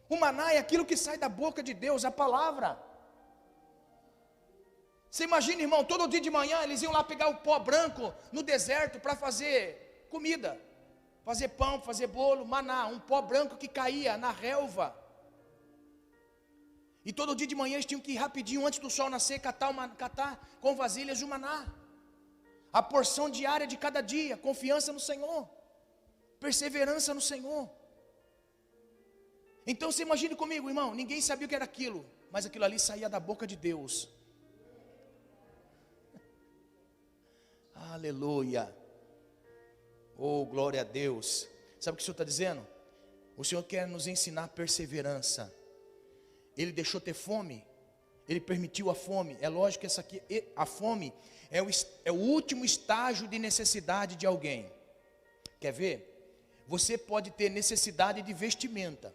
O maná é aquilo que sai da boca de Deus, a palavra. Você imagina, irmão, todo dia de manhã eles iam lá pegar o pó branco no deserto para fazer comida, fazer pão, fazer bolo, maná, um pó branco que caía na relva. E todo dia de manhã eles tinham que ir rapidinho, antes do sol nascer, catar com vasilhas o maná. A porção diária de cada dia, confiança no Senhor, perseverança no Senhor. Então você imagine comigo, irmão, ninguém sabia o que era aquilo, mas aquilo ali saía da boca de Deus. Aleluia. Oh, glória a Deus. Sabe o que o Senhor está dizendo? O Senhor quer nos ensinar perseverança. Ele deixou ter fome, Ele permitiu a fome. É lógico que essa aqui, a fome é o último estágio de necessidade de alguém. Quer ver? Você pode ter necessidade de vestimenta,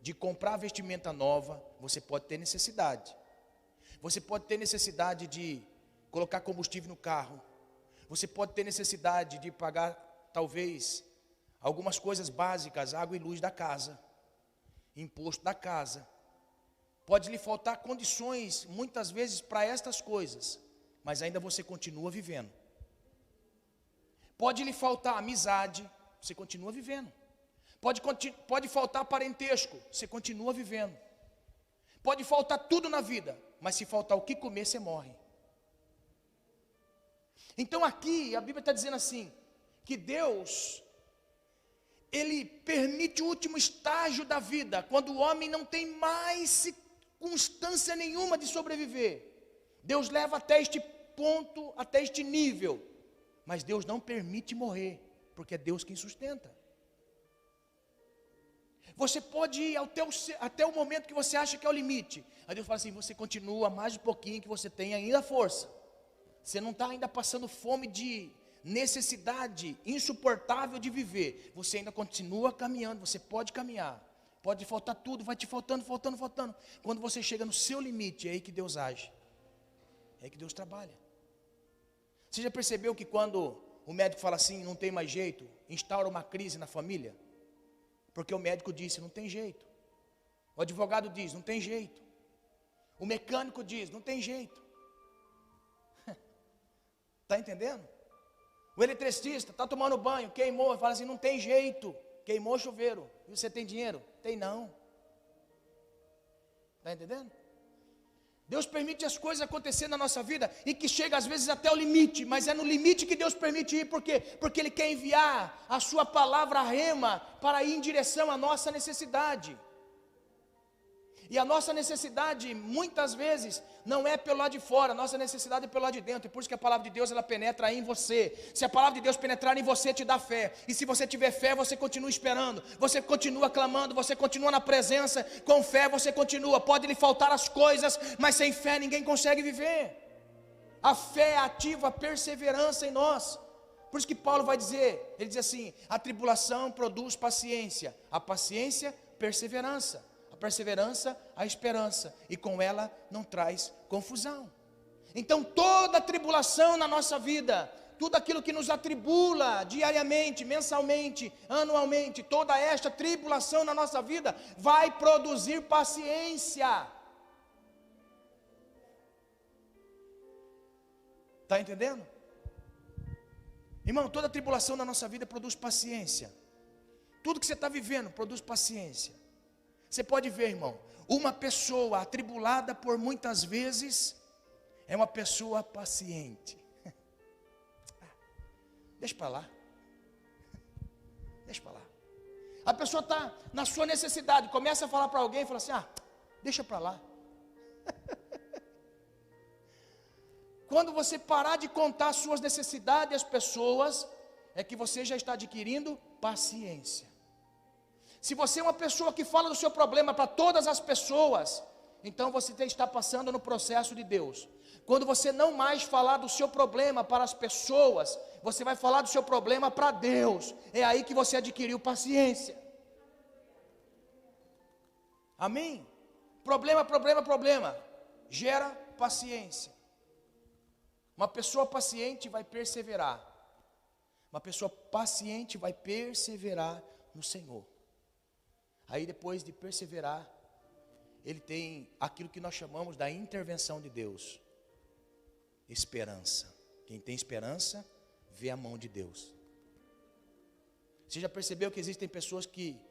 de comprar vestimenta nova. Você pode ter necessidade. Você pode ter necessidade de colocar combustível no carro. Você pode ter necessidade de pagar, talvez, algumas coisas básicas, água e luz da casa, imposto da casa. Pode lhe faltar condições, muitas vezes, para estas coisas, mas ainda você continua vivendo. Pode lhe faltar amizade, você continua vivendo. Pode faltar parentesco, você continua vivendo. Pode faltar tudo na vida, mas se faltar o que comer, você morre. Então aqui a Bíblia está dizendo assim, que Deus, Ele permite o último estágio da vida, quando o homem não tem mais constância nenhuma de sobreviver. Deus leva até este ponto, até este nível, mas Deus não permite morrer, porque é Deus quem sustenta. Você pode ir até o momento que você acha que é o limite. Aí Deus fala assim, você continua mais um pouquinho que você tem ainda força. Você não está ainda passando fome de necessidade insuportável de viver. Você ainda continua caminhando, você pode caminhar. Pode faltar tudo, vai te faltando. Quando você chega no seu limite, é aí que Deus age. É aí que Deus trabalha. Você já percebeu que quando o médico fala assim, não tem mais jeito, instaura uma crise na família? Porque o médico disse, não tem jeito. O advogado diz, não tem jeito. O mecânico diz, não tem jeito. Está entendendo? O eletricista está tomando banho, queimou, fala assim, não tem jeito. Queimou o chuveiro. E você tem dinheiro? Tem não. Está entendendo? Deus permite as coisas acontecerem na nossa vida e que chega às vezes até o limite, mas é no limite que Deus permite ir, por quê? Porque Ele quer enviar a sua palavra rema para ir em direção à nossa necessidade. E a nossa necessidade, muitas vezes, não é pelo lado de fora, a nossa necessidade é pelo lado de dentro. E por isso que a palavra de Deus, ela penetra em você. Se a palavra de Deus penetrar em você, te dá fé. E se você tiver fé, você continua esperando. Você continua clamando, você continua na presença. Com fé você continua. Pode lhe faltar as coisas, mas sem fé ninguém consegue viver. A fé ativa a perseverança em nós. Por isso que Paulo vai dizer, ele diz assim, a tribulação produz paciência. A paciência, perseverança. Perseverança, a esperança, e com ela não traz confusão. Então toda tribulação na nossa vida, tudo aquilo que nos atribula diariamente, mensalmente, anualmente, toda esta tribulação na nossa vida vai produzir paciência. Está entendendo? Irmão, toda tribulação na nossa vida produz paciência. Tudo que você está vivendo produz paciência. Você pode ver, irmão, uma pessoa atribulada por muitas vezes é uma pessoa paciente. Deixa para lá. Deixa para lá. A pessoa está na sua necessidade, começa a falar para alguém e fala assim, deixa para lá. Quando você parar de contar as suas necessidades às pessoas, é que você já está adquirindo paciência. Se você é uma pessoa que fala do seu problema para todas as pessoas, então você está passando no processo de Deus. Quando você não mais falar do seu problema para as pessoas, você vai falar do seu problema para Deus. É aí que você adquiriu paciência. Amém? Problema gera paciência. Uma pessoa paciente vai perseverar. Uma pessoa paciente vai perseverar no Senhor. Aí depois de perseverar, ele tem aquilo que nós chamamos da intervenção de Deus. Esperança. Quem tem esperança, vê a mão de Deus. Você já percebeu que existem pessoas que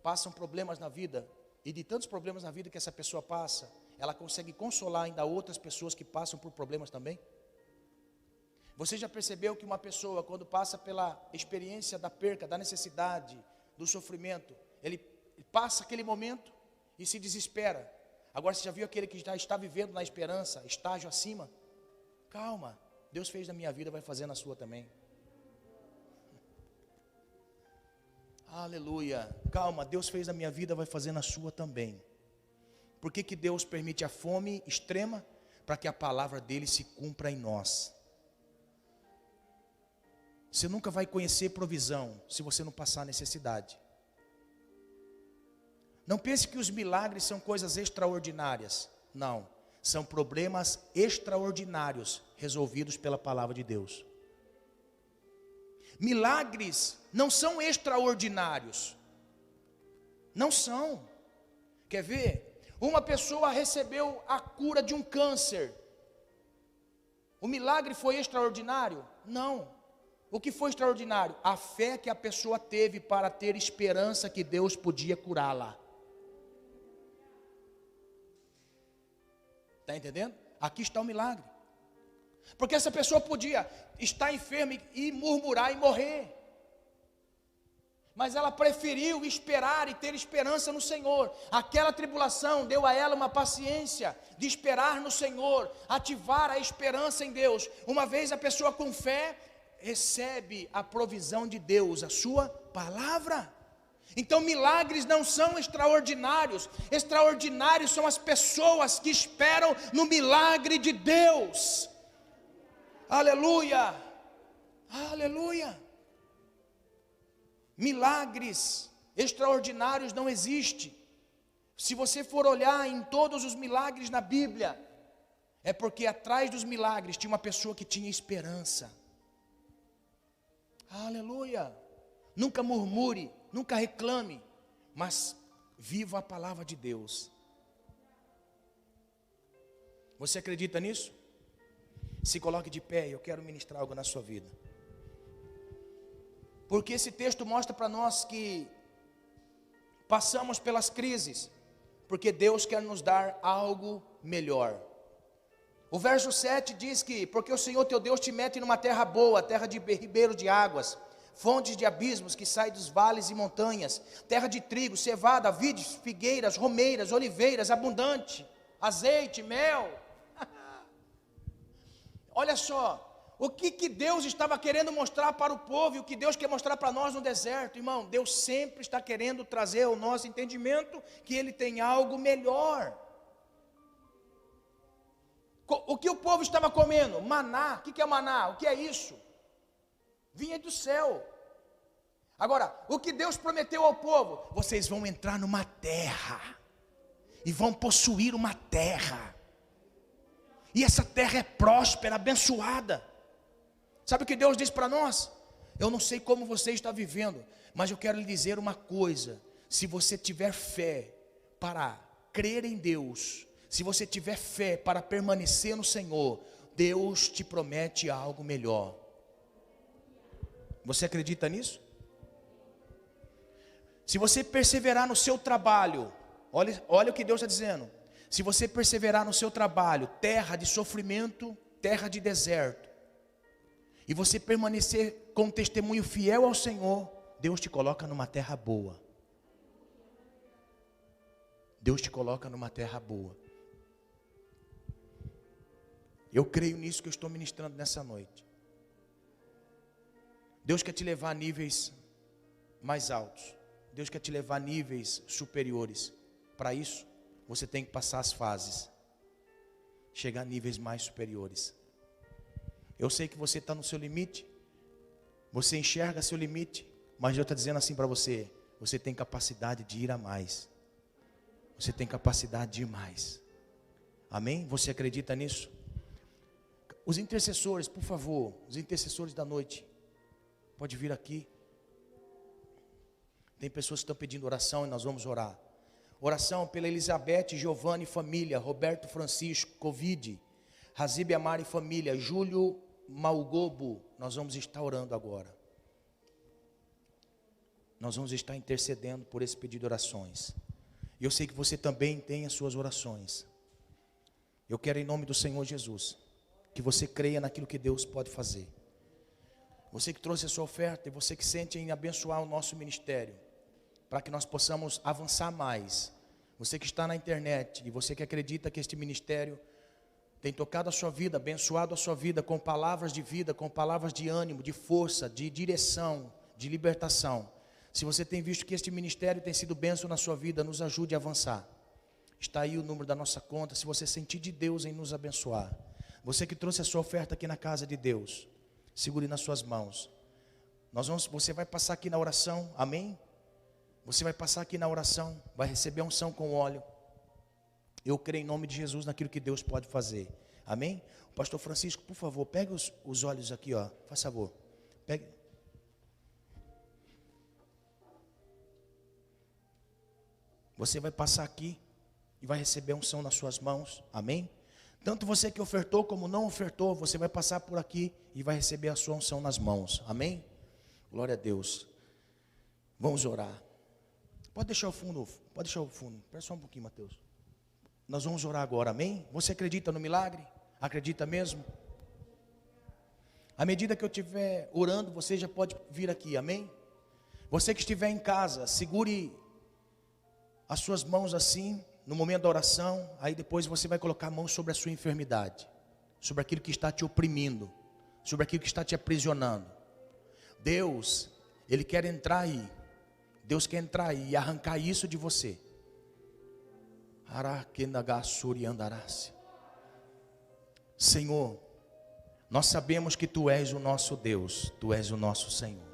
passam problemas na vida, e de tantos problemas na vida que essa pessoa passa, ela consegue consolar ainda outras pessoas que passam por problemas também? Você já percebeu que uma pessoa, quando passa pela experiência da perca, da necessidade, do sofrimento, ele passa aquele momento e se desespera. Agora você já viu aquele que já está vivendo na esperança, estágio acima? Calma, Deus fez na minha vida, vai fazer na sua também. Aleluia, calma, Deus fez na minha vida, vai fazer na sua também. Por que Deus permite a fome extrema? Para que a palavra dele se cumpra em nós. Você nunca vai conhecer provisão se você não passar necessidade. Não pense que os milagres são coisas extraordinárias. Não, são problemas extraordinários resolvidos pela palavra de Deus. Milagres não são extraordinários. Não são. Quer ver? Uma pessoa recebeu a cura de um câncer. O milagre foi extraordinário? Não. O que foi extraordinário? A fé que a pessoa teve para ter esperança que Deus podia curá-la. Está entendendo? Aqui está o milagre. Porque essa pessoa podia estar enferma e murmurar e morrer. mas ela preferiu esperar e ter esperança no Senhor. Aquela tribulação deu a ela uma paciência de esperar no Senhor, ativar a esperança em Deus. Uma vez a pessoa com fé recebe a provisão de Deus, a sua palavra. Então milagres não são extraordinários, extraordinários são as pessoas que esperam no milagre de Deus. Aleluia, aleluia. Milagres extraordinários não existem. Se você for olhar em todos os milagres na Bíblia, é porque atrás dos milagres tinha uma pessoa que tinha esperança. Aleluia. Nunca murmure, nunca reclame, mas viva a palavra de Deus. Você acredita nisso? Se coloque de pé, eu quero ministrar algo na sua vida. Porque esse texto mostra para nós que passamos pelas crises, porque Deus quer nos dar algo melhor. O verso 7 diz que, porque o Senhor teu Deus te mete numa terra boa, terra de ribeiros de águas, fontes de abismos que saem dos vales e montanhas, terra de trigo, cevada, vides, figueiras, romeiras, oliveiras, abundante, azeite, mel. Olha só, o que Deus estava querendo mostrar para o povo e o que Deus quer mostrar para nós no deserto, irmão. Deus sempre está querendo trazer ao nosso entendimento que Ele tem algo melhor. O que o povo estava comendo? Maná. O que é maná? O que é isso? Vinha do céu. Agora, o que Deus prometeu ao povo? Vocês vão entrar numa terra e vão possuir uma terra, e essa terra é próspera, abençoada. Sabe o que Deus diz para nós? Eu não sei como você está vivendo, mas eu quero lhe dizer uma coisa: se você tiver fé para crer em Deus, se você tiver fé para permanecer no Senhor, Deus te promete algo melhor. Você acredita nisso? Se você perseverar no seu trabalho, olha o que Deus está dizendo. Se você perseverar no seu trabalho, terra de sofrimento, terra de deserto, e você permanecer com um testemunho fiel ao Senhor, Deus te coloca numa terra boa. Deus te coloca numa terra boa. Eu creio nisso que eu estou ministrando nessa noite. Deus quer te levar a níveis mais altos. Deus quer te levar a níveis superiores. Para isso, você tem que passar as fases, chegar a níveis mais superiores. Eu sei que você está no seu limite, você enxerga seu limite, mas Deus está dizendo assim para você: você tem capacidade de ir a mais. Você tem capacidade de ir mais. Amém? Você acredita nisso? Os intercessores, por favor, os intercessores da noite, pode vir aqui. Tem pessoas que estão pedindo oração e nós vamos orar. Oração pela Elizabeth, Giovanni e família, Roberto Francisco, Covid, Razib Amar e família, Júlio Malgobo. Nós vamos estar orando agora. Nós vamos estar intercedendo por esse pedido de orações. E eu sei que você também tem as suas orações. Eu quero, em nome do Senhor Jesus, que você creia naquilo que Deus pode fazer. Você que trouxe a sua oferta e você que sente em abençoar o nosso ministério, para que nós possamos avançar mais. Você que está na internet e você que acredita que este ministério tem tocado a sua vida, abençoado a sua vida com palavras de vida, com palavras de ânimo, de força, de direção, de libertação. Se você tem visto que este ministério tem sido bênção na sua vida, nos ajude a avançar. Está aí o número da nossa conta, se você sentir de Deus em nos abençoar. Você que trouxe a sua oferta aqui na casa de Deus, segure nas suas mãos. Você vai passar aqui na oração, amém? Você vai passar aqui na oração, vai receber a unção com óleo. Eu creio em nome de Jesus naquilo que Deus pode fazer. Amém? O pastor Francisco, por favor, pegue os olhos aqui, ó. Faz favor. Pegue. Você vai passar aqui e vai receber a unção nas suas mãos. Amém? Tanto você que ofertou como não ofertou, você vai passar por aqui e vai receber a sua unção nas mãos. Amém? Glória a Deus. Vamos orar. Pode deixar o fundo, Espera só um pouquinho, Mateus. Nós vamos orar agora, amém? Você acredita no milagre? Acredita mesmo? À medida que eu estiver orando, você já pode vir aqui, amém? Você que estiver em casa, segure as suas mãos assim, no momento da oração. Aí depois você vai colocar a mão sobre a sua enfermidade, sobre aquilo que está te oprimindo, sobre aquilo que está te aprisionando. Deus, Ele quer entrar aí. Deus quer entrar aí e arrancar isso de você. Senhor, nós sabemos que Tu és o nosso Deus, Tu és o nosso Senhor.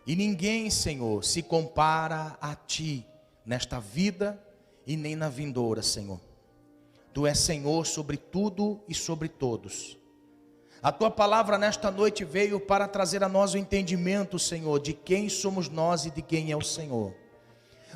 E ninguém, Senhor, se compara a Ti nesta vida e nem na vindoura, Senhor. Tu és Senhor sobre tudo e sobre todos. A Tua palavra nesta noite veio para trazer a nós o entendimento, Senhor, de quem somos nós e de quem é o Senhor.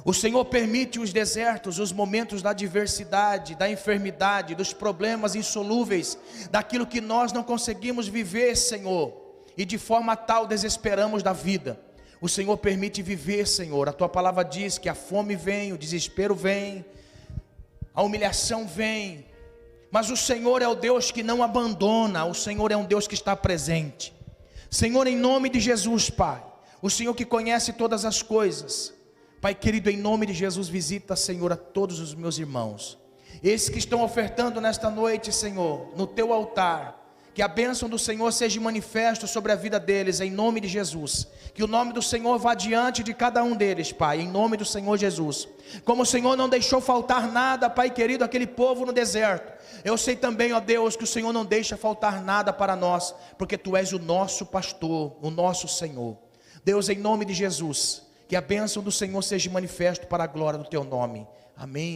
O Senhor permite os desertos, os momentos da adversidade, da enfermidade, dos problemas insolúveis, daquilo que nós não conseguimos viver, Senhor, e de forma tal desesperamos da vida. O Senhor permite viver, Senhor. A Tua palavra diz que a fome vem, o desespero vem, a humilhação vem, mas o Senhor é o Deus que não abandona, o Senhor é um Deus que está presente. Senhor, em nome de Jesus, Pai, o Senhor que conhece todas as coisas, Pai querido, em nome de Jesus, visita, Senhor, a todos os meus irmãos, esses que estão ofertando nesta noite, Senhor, no Teu altar. Que a bênção do Senhor seja manifesta sobre a vida deles, em nome de Jesus. Que o nome do Senhor vá diante de cada um deles, Pai, em nome do Senhor Jesus. Como o Senhor não deixou faltar nada, Pai querido, aquele povo no deserto, eu sei também, ó Deus, que o Senhor não deixa faltar nada para nós, porque Tu és o nosso pastor, o nosso Senhor. Deus, em nome de Jesus, que a bênção do Senhor seja manifesta para a glória do Teu nome. Amém.